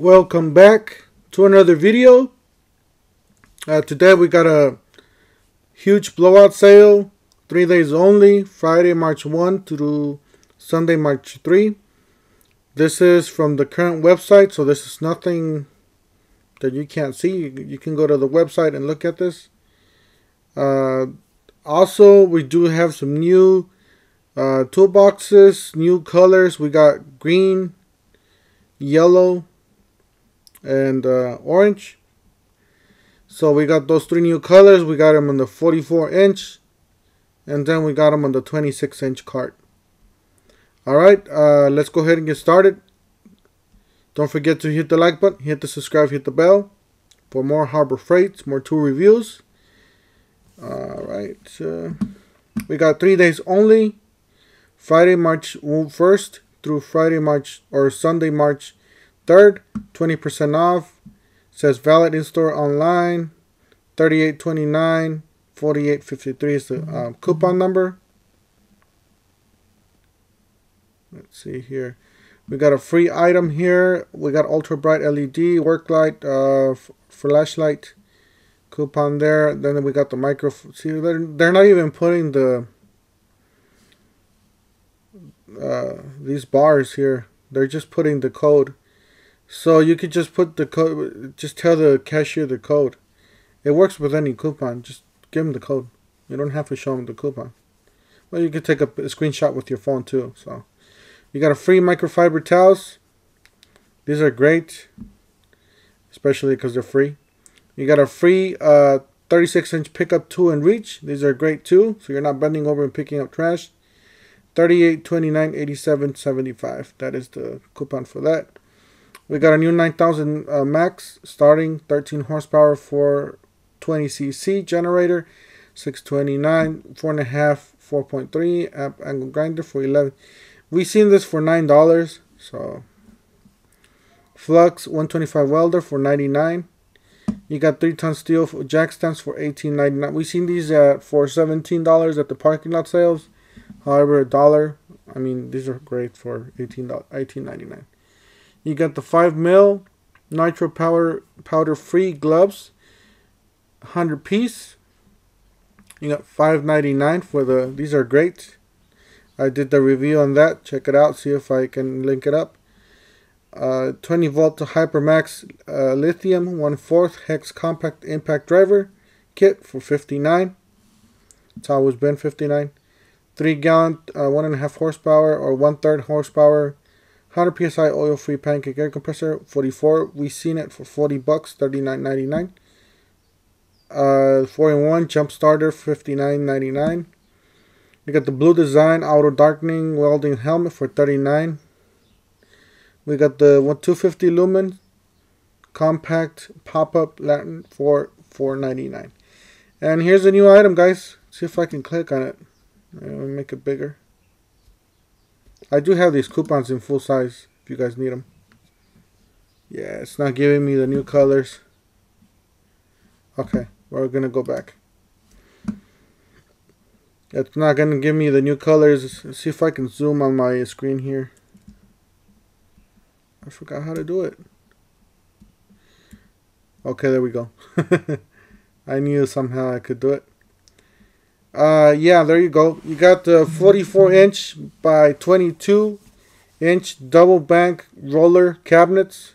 Welcome back to another video. Today we got a huge blowout sale, 3 days only, Friday March 1 through Sunday March 3. This is from the current website, so this is nothing that you can't see. You can go to the website and look at this. Also, we do have some new toolboxes, new colors. We got green, yellow, and orange. So we got those three new colors. We got them on the 44-inch, and then we got them on the 26-inch cart. Alright, let's go ahead and get started. Don't forget to hit the like button, hit the subscribe, hit the bell for more Harbor Freights, more tool reviews. Alright, we got 3 days only, Friday March 1st through Sunday March 3rd, 20% off. Says valid in store online. 3829 4853 is the coupon number. Let's see here. We got a free item here. We got ultra bright LED work light, flashlight coupon there. Then we got the micro. See, they're not even putting the these bars here. They're just putting the code. So you could just put the code, just tell the cashier the code. It works with any coupon. Just give them the code. You don't have to show them the coupon. Well, you could take a screenshot with your phone too. So you got a free microfiber towels. These are great, especially because they're free. You got a free 36-inch pickup tool and reach. These are great too, so you're not bending over and picking up trash. 38, 29, 87, 75. That is the coupon for that. We got a new 9000 Max starting 13 horsepower for 20cc generator, 629, 4.5, 4.3 amp angle grinder for 11. We seen this for $9. So Flux 125 welder for 99. You got 3-ton steel jack stands for $18.99. We seen these for $17 at the parking lot sales. However, $1. I mean, these are great for $18.99. You got the 5mm nitro powder free gloves, 100 piece. You got $5.99 for the. These are great. I did the review on that. Check it out. See if I can link it up. 20 volt to Hypermax Lithium 1/4 hex compact impact driver kit for $59. It's always been $59. 3-gallon 1.5 horsepower or 1/3 horsepower 100 psi oil free pancake air compressor, $44. We seen it for $40, $39.99. 4-in-1 jump starter, $59.99. We got the blue design auto darkening welding helmet for $39. We got the 250 lumen compact pop-up lantern for $4.99. And here's a new item, guys. See if I can click on it. Let me make it bigger. I do have these coupons in full size if you guys need them. Yeah, it's not giving me the new colors. Okay, we're going to go back. It's not going to give me the new colors. Let's see if I can zoom on my screen here. I forgot how to do it. Okay, there we go. I knew somehow I could do it. Yeah, there you go. You got the 44-inch by 22-inch double bank roller cabinets.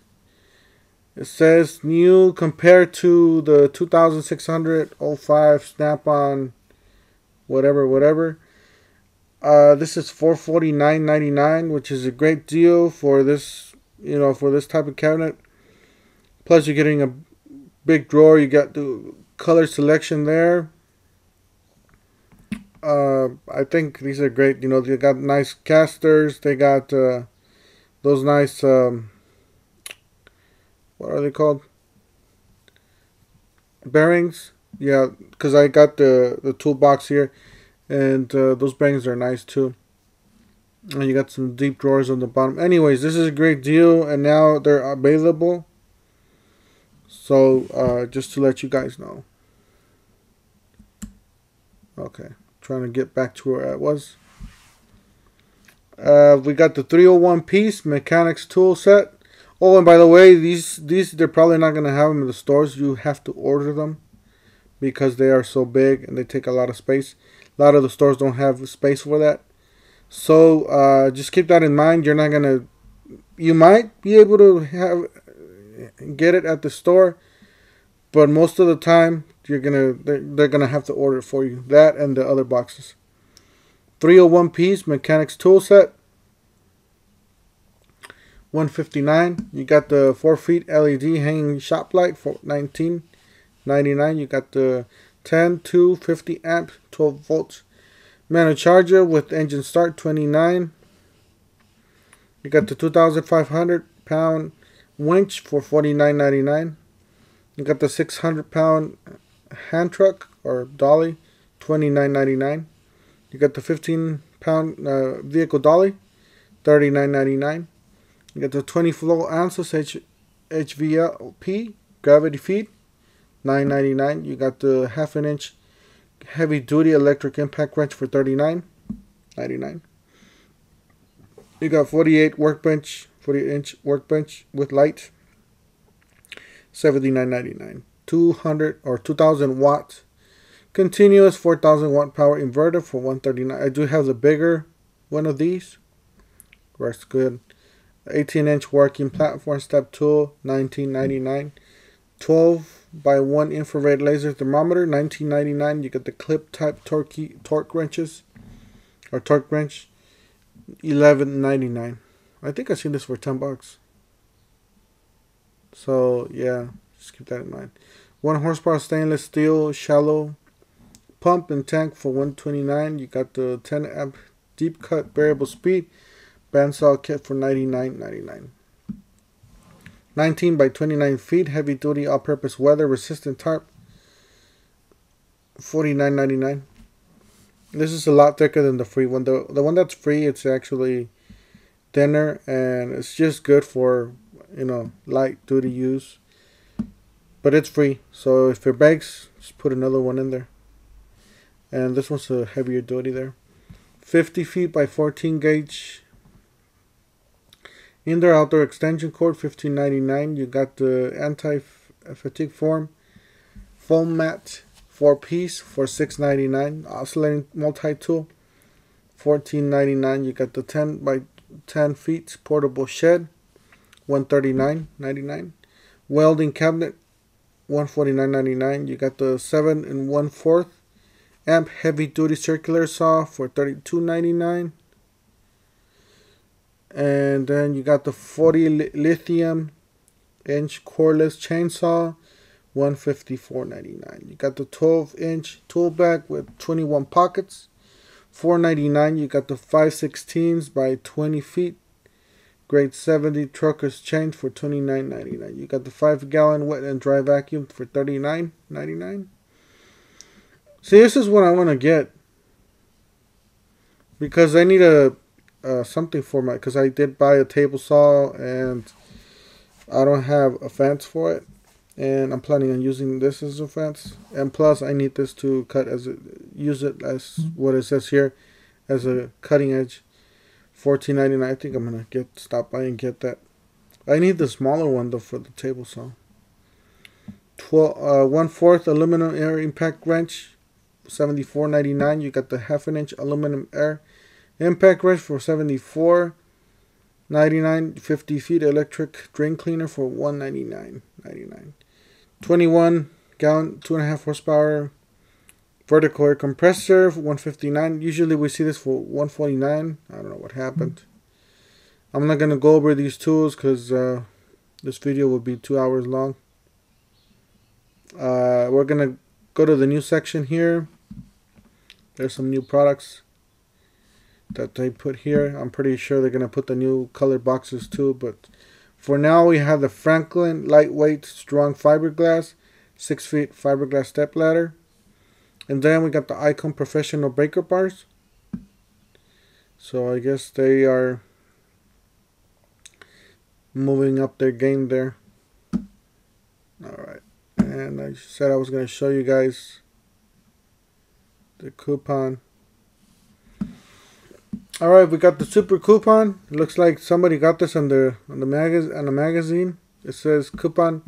It says new compared to the 2605 Snap-on whatever. This is $449.99, which is a great deal for this, for this type of cabinet. Plus you're getting a big drawer. You got the color selection there. I think these are great. They got nice casters. They got those nice, what are they called? Bearings. Yeah, because I got the toolbox here, and those bearings are nice too. And you got some deep drawers on the bottom. Anyways, this is a great deal, and now they're available. So just to let you guys know. Okay. Trying to get back to where I was. We got the 301 piece mechanics tool set. Oh, and by the way, these they're probably not gonna have them in the stores. You have to order them because they are so big and they take a lot of space. A lot of the stores don't have space for that. So just keep that in mind. You're not gonna. You might be able to get it at the store, but most of the time they're gonna have to order it for you. That and the other boxes. 301 piece mechanics tool set. 159. You got the 4 feet LED hanging shop light for 19.99. You got the 10 250 amp 12 volts manual charger with engine start 29. You got the 2,500 pound winch for 49.99. You got the 600 pound hand truck or dolly 29.99. You got the 15 pound vehicle dolly 39.99. You got the 20 flow ounces HVLP gravity feed, $9.99. You got the 1/2 inch heavy duty electric impact wrench for $39.99. You got 48 inch workbench with light, $79.99. 200 or 2,000 watt continuous 4,000 watt power inverter for $139. I do have the bigger one of these. Works good. 18-inch working platform step tool, $19.99. 12x1 infrared laser thermometer, $19.99. You get the clip type torque wrenches or torque wrench, $11.99. I think I seen this for $10. So yeah, just keep that in mind. 1 horsepower stainless steel shallow pump and tank for $129. You got the 10 amp deep cut variable speed bandsaw kit for $99.99. 19 by 29 feet heavy duty all purpose weather resistant tarp, $49.99. This is a lot thicker than the free one. The one that's free, it's actually thinner and it's just good for, you know, light duty use. But it's free, so if it breaks, just put another one in there. And this one's a heavier duty there. 50 feet by 14 gauge indoor outdoor extension cord, $15.99. You got the anti-fatigue foam mat 4-piece for $6.99. Oscillating multi-tool, $14.99. You got the 10 by 10 feet portable shed, $139.99. Welding cabinet, $149.99. You got the 7 1/4 amp heavy duty circular saw for $32.99. And then you got the 40 lithium inch cordless chainsaw, $154.99. You got the 12-inch tool bag with 21 pockets, $4.99. You got the 5/16 by 20 feet grade 70 trucker's chain for $29.99. You got the 5-gallon wet and dry vacuum for $39.99. See, this is what I want to get because I need something for my, because I did buy a table saw and I don't have a fence for it, and I'm planning on using this as a fence, and plus I need this to cut use it as what it says here as a cutting edge. $14.99. I think I'm gonna stop by and get that. I need the smaller one though for the table saw. 1/4 aluminum air impact wrench, $74.99. You got the 1/2 inch aluminum air impact wrench for $74.99. 50 feet electric drain cleaner for $199.99. 21 gallon 2.5 horsepower vertical air compressor for $159. Usually we see this for $149. I don't know what happened. I'm not gonna go over these tools because this video will be 2 hours long. We're gonna go to the new section here. There's some new products that they put here. I'm pretty sure they're gonna put the new color boxes too, but for now we have the Franklin lightweight strong fiberglass 6 feet fiberglass stepladder, and then we got the Icon professional breaker bars. So I guess they are moving up their game there. Alright, and I said I was gonna show you guys the coupon. All right, we got the super coupon. It looks like somebody got this on the magazine. It says coupon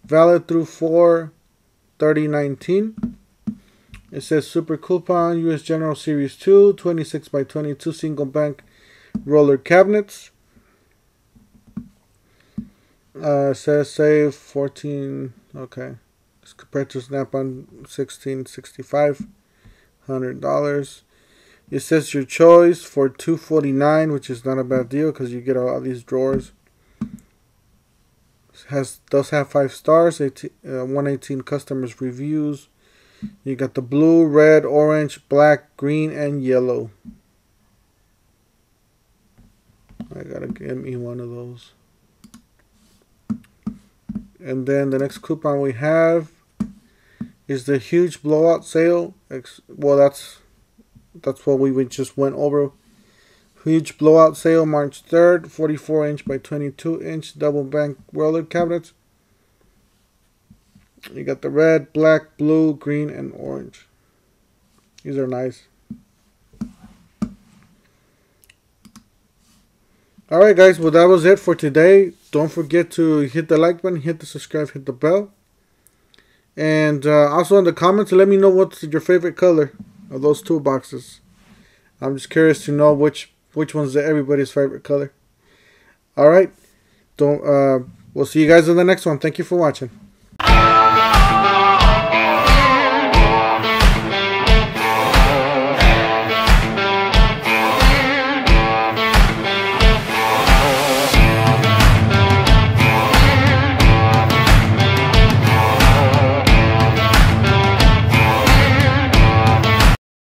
valid through 4/30/19. It says super coupon US General Series 2 26 by 22 single bank roller cabinets. It says save 14. Okay, it's compared to Snap-on $16.65, $100. It says your choice for $249, which is not a bad deal because you get all these drawers. Does have 5 stars, 118 customers reviews. You got the blue, red, orange, black, green, and yellow. I gotta get me one of those. And then the next coupon we have is the huge blowout sale. Well, that's what we just went over. Huge blowout sale March 3rd, 44-inch by 22-inch double bank roller cabinets. You got the red, black, blue, green, and orange. These are nice. Alright guys, well that was it for today. Don't forget to hit the like button, hit the subscribe, hit the bell. And also in the comments, let me know what's your favorite color of those toolboxes. I'm just curious to know which one's everybody's favorite color. Alright, we'll see you guys in the next one. Thank you for watching.